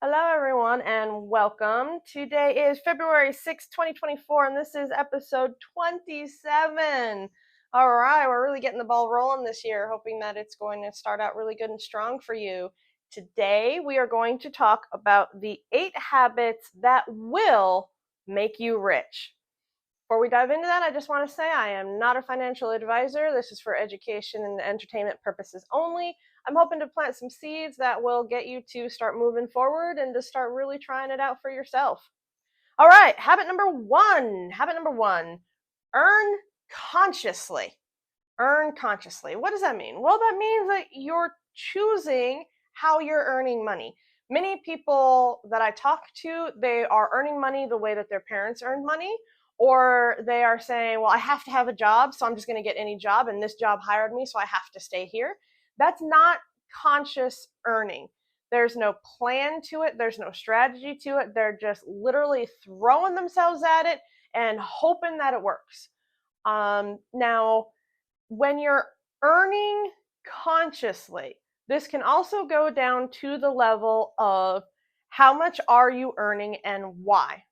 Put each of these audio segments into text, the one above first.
Hello, everyone, and welcome. Today is February 6th, 2024, and this is episode 27. All right, we're really getting the ball rolling this year, hoping that it's going to start out really good and strong for you. Today, we are going to talk about the 8 habits that will make you rich. Before we dive into that, I just want to say I am not a financial advisor. This is for education and entertainment purposes only. I'm hoping to plant some seeds that will get you to start moving forward and to start really trying it out for yourself. All right, habit number one. Habit number one, earn consciously. Earn consciously. What does that mean? Well, that means that you're choosing how you're earning money. Many people that I talk to, they are earning money the way that their parents earned money, or they are saying, well, I have to have a job, so I'm just going to get any job, and this job hired me, so I have to stay here. That's not conscious earning. There's no plan to it, there's no strategy to it. They're just literally throwing themselves at it and hoping that it works. Now, when you're earning consciously, this can also go down to the level of how much are you earning and why.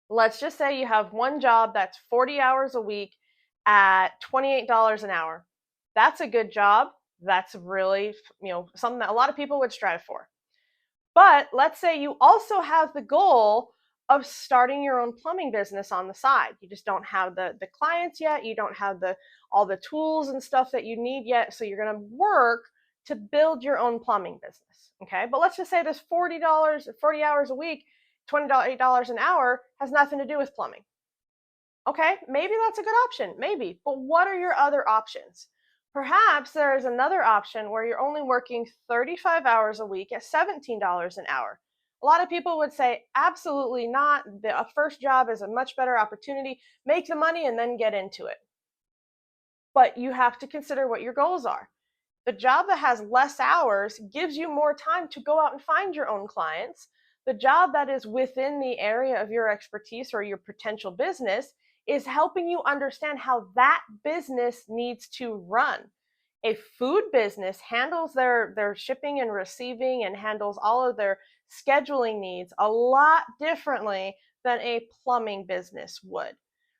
Let's just say you have one job that's 40 hours a week at $28 an hour. That's a good job. That's really, something that a lot of people would strive for. But let's say you also have the goal of starting your own plumbing business on the side. You just don't have the clients yet. You don't have all the tools and stuff that you need yet. So you're going to work to build your own plumbing business. Okay. But let's just say this $40, 40 hours a week, $28 an hour has nothing to do with plumbing. Okay. Maybe that's a good option. Maybe. But what are your other options? Perhaps there is another option where you're only working 35 hours a week at $17 an hour. A lot of people would say, absolutely not. A first job is a much better opportunity. Make the money and then get into it. But you have to consider what your goals are. The job that has less hours gives you more time to go out and find your own clients. The job that is within the area of your expertise or your potential business is helping you understand how that business needs to run. A food business handles their shipping and receiving and handles all of their scheduling needs a lot differently than a plumbing business would.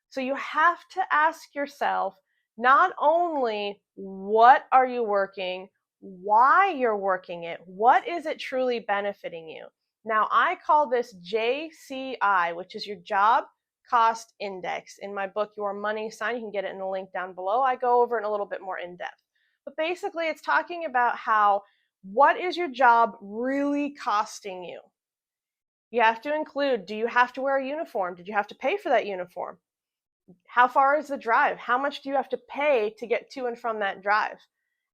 So you have to ask yourself, not only what are you working, why you're working it, what is it truly benefiting you. Now, I call this JCI, which is your job cost index. In my book, Your Money Sign, you can get it in the link down below. I go over it a little bit more in depth. But basically, it's talking about what is your job really costing you? You have to include, do you have to wear a uniform? Did you have to pay for that uniform? How far is the drive? How much do you have to pay to get to and from that drive?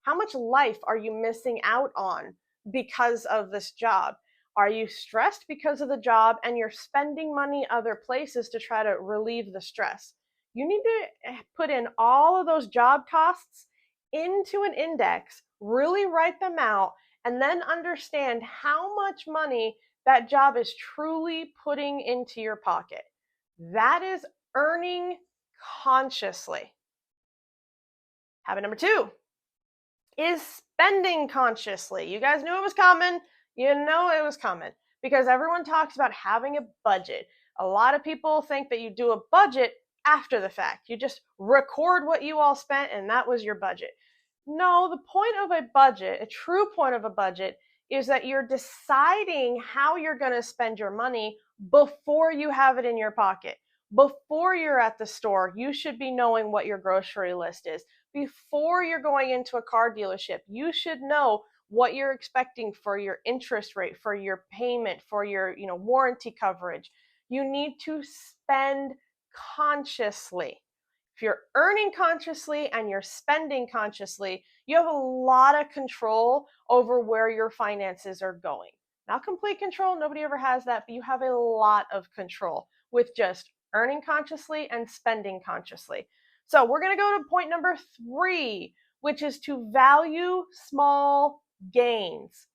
How much life are you missing out on because of this job? Are you stressed because of the job and you're spending money other places to try to relieve the stress? You need to put in all of those job costs into an index, really write them out, and then understand how much money that job is truly putting into your pocket. That is earning consciously. Habit number two is spending consciously. You guys knew it was coming. You know it was coming because everyone talks about having a budget. A lot of people think that you do a budget after the fact. You just record what you all spent and that was your budget. No, the point of a budget, a true point of a budget, is that you're deciding how you're going to spend your money before you have it in your pocket. Before you're at the store, you should be knowing what your grocery list is. Before you're going into a car dealership, you should know what you're expecting for your interest rate, for your payment, for your, warranty coverage. You need to spend consciously. If you're earning consciously and you're spending consciously, you have a lot of control over where your finances are going. Not complete control, nobody ever has that, but you have a lot of control with just earning consciously and spending consciously. So we're going to go to point number 3, which is to value small gains.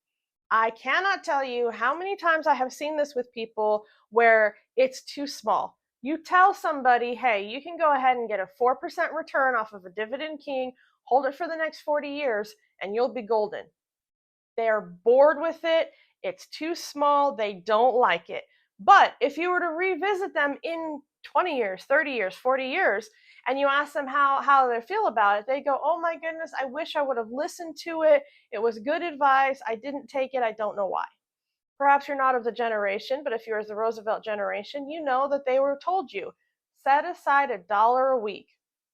I cannot tell you how many times I have seen this with people where it's too small. You tell somebody, hey, you can go ahead and get a 4% return off of a Dividend King, hold it for the next 40 years, and you'll be golden. They're bored with it. It's too small. They don't like it. But if you were to revisit them in 20 years, 30 years, 40 years, and you ask them how they feel about it, they go, oh my goodness, I wish I would have listened to it. It was good advice. I didn't take it. I don't know why. Perhaps you're not of the generation, but if you're the Roosevelt generation, you know that they were told you, set aside $1 a week.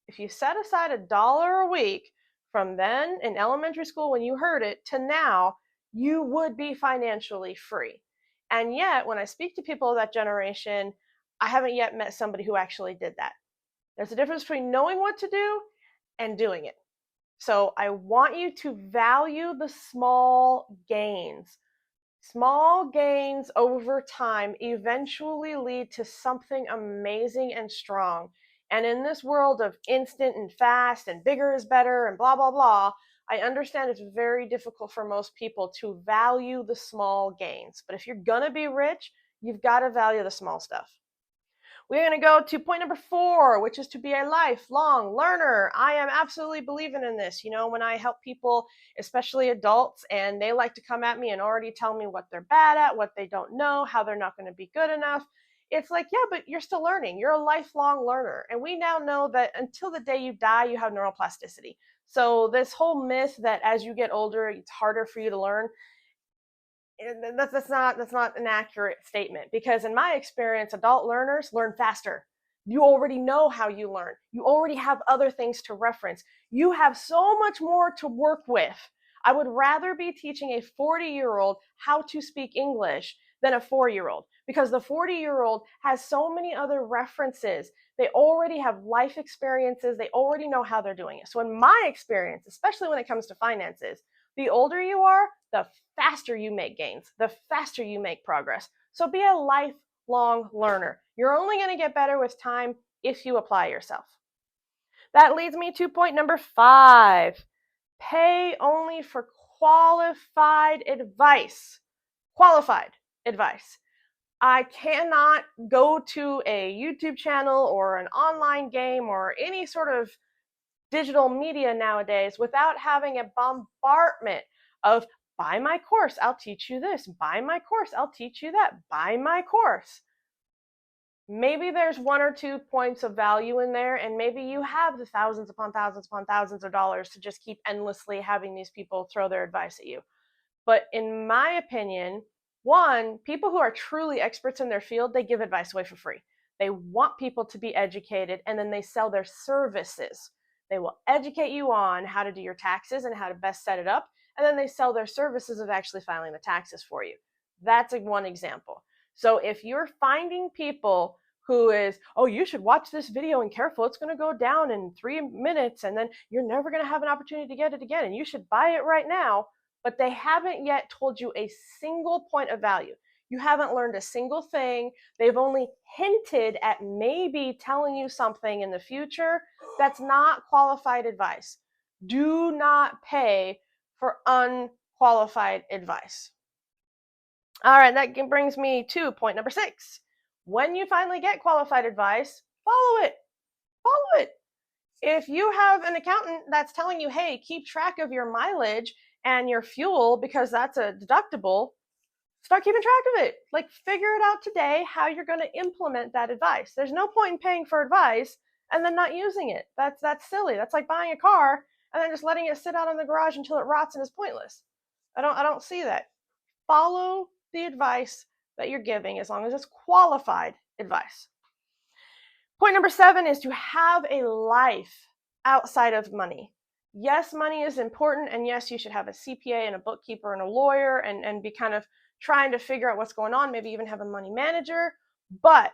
If you set aside $1 a week from then in elementary school when you heard it to now, you would be financially free. And yet, when I speak to people of that generation, I haven't yet met somebody who actually did that. There's a difference between knowing what to do and doing it. So I want you to value the small gains. Small gains over time eventually lead to something amazing and strong. And in this world of instant and fast and bigger is better and blah, blah, blah, I understand it's very difficult for most people to value the small gains. But if you're going to be rich, you've got to value the small stuff. We're going to go to point number 4, which is to be a lifelong learner. I am absolutely believing in this. You know, when I help people, especially adults, and they like to come at me and already tell me what they're bad at, what they don't know, how they're not going to be good enough. It's like, yeah, but you're still learning. You're a lifelong learner. And we now know that until the day you die, you have neuroplasticity. So this whole myth that as you get older, it's harder for you to learn, that's not an accurate statement, because in my experience, adult learners learn faster. You already know how you learn. You already have other things to reference. You have so much more to work with. I would rather be teaching a 40-year-old how to speak English than a 4-year-old, because the 40-year-old has so many other references. They already have life experiences. They already know how they're doing it. So in my experience, especially when it comes to finances, the older you are, the faster you make gains, the faster you make progress. So be a lifelong learner. You're only going to get better with time if you apply yourself. That leads me to point number 5. Pay only for qualified advice. Qualified advice. I cannot go to a YouTube channel or an online game or any sort of digital media nowadays without having a bombardment of, buy my course, I'll teach you this. Buy my course, I'll teach you that. Buy my course. Maybe there's 1 or 2 points of value in there, and maybe you have the thousands upon thousands of dollars to just keep endlessly having these people throw their advice at you. But in my opinion, 1, people who are truly experts in their field, they give advice away for free. They want people to be educated, and then they sell their services. They will educate you on how to do your taxes and how to best set it up, and then they sell their services of actually filing the taxes for you. That's one example. So if you're finding people who is, oh, you should watch this video and careful, it's going to go down in 3 minutes, and then you're never going to have an opportunity to get it again, and you should buy it right now, but they haven't yet told you a single point of value. You haven't learned a single thing. They've only hinted at maybe telling you something in the future. That's not qualified advice. Do not pay for unqualified advice. All right, that brings me to point number 6. When you finally get qualified advice, follow it. Follow it. If you have an accountant that's telling you, hey, keep track of your mileage and your fuel because that's a deductible, start keeping track of it. Like, figure it out today how you're going to implement that advice. There's no point in paying for advice and then not using it. That's silly. That's like buying a car and then just letting it sit out in the garage until it rots and is pointless. I don't see that. Follow the advice that you're giving as long as it's qualified advice. Point number 7 is to have a life outside of money. Yes, money is important, and yes, you should have a CPA and a bookkeeper and a lawyer and be kind of trying to figure out what's going on, maybe even have a money manager, but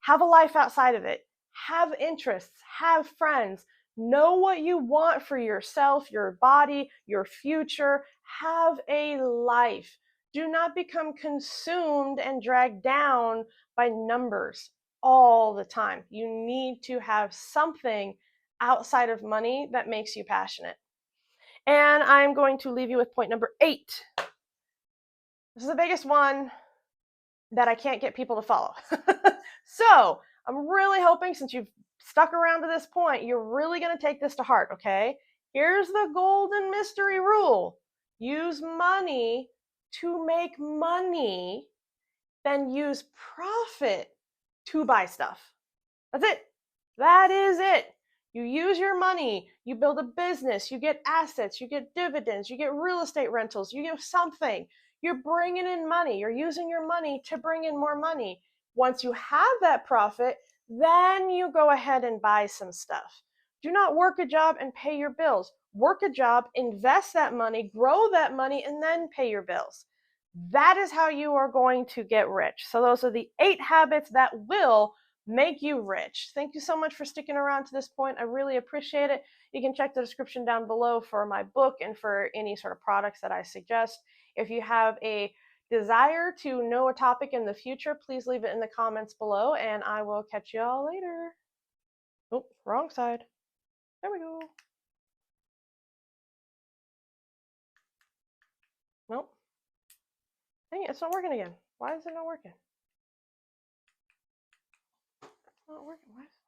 have a life outside of it. Have interests, have friends, know what you want for yourself, your body, your future. Have a life. Do not become consumed and dragged down by numbers all the time. You need to have something outside of money that makes you passionate. And I'm going to leave you with point number 8. This is the biggest one that I can't get people to follow. So I'm really hoping, since you've stuck around to this point, you're really going to take this to heart, okay? Here's the golden mystery rule. Use money to make money then use profit to buy stuff. That's it. That is it. You use your money, you build a business, you get assets, you get dividends, you get real estate rentals, you get something. You're bringing in money. You're using your money to bring in more money. Once you have that profit, then you go ahead and buy some stuff. Do not work a job and pay your bills. Work a job, invest that money, grow that money, and then pay your bills. That is how you are going to get rich. So those are the 8 habits that will make you rich. Thank you so much for sticking around to this point. I really appreciate it. You can check the description down below for my book and for any sort of products that I suggest. If you have a desire to know a topic in the future, please leave it in the comments below and I will catch you all later. Oh, wrong side. There we go. Nope. Dang it, it's not working again. Why is it not working? It's not working. Why?